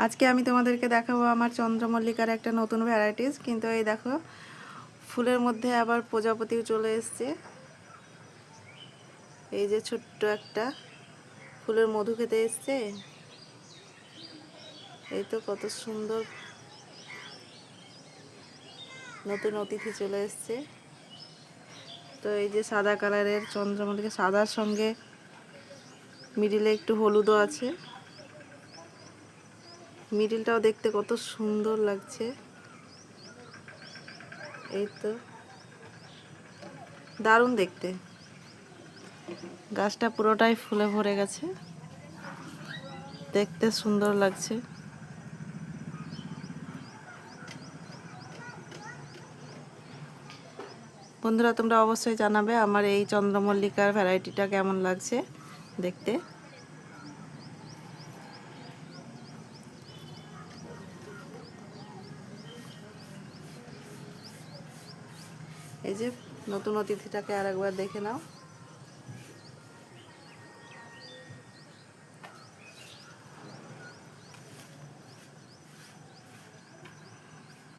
আজকে আমি তোমাদেরকে দেখাবো আমার চন্দ্রমল্লিকার একটা নতুন ভ্যারাইটিস। কিন্তু এই দেখো, ফুলের মধ্যে আবার প্রজাপতিও চলে এসছে। এই যে ছোট্ট একটা ফুলের মধু খেতে এসছে। এই তো কত সুন্দর নতুন অতিথি চলে এসছে। তো এই যে সাদা কালারের চন্দ্রমল্লিকা, সাদার সঙ্গে মিডিলে একটু হলুদও আছে। মিডিলটাও দেখতে কত সুন্দর লাগছে। এই তো দারুণ দেখতে। গাছটা পুরোটাই ফুলে ভরে গেছে, দেখতে সুন্দর লাগছে। বন্ধুরা, তোমরা অবশ্যই জানাবে আমার এই চন্দ্রমল্লিকার ভ্যারাইটিটা কেমন লাগছে দেখতে। এই যে নতুন অতিথিটাকে আরেকবার দেখে নাও।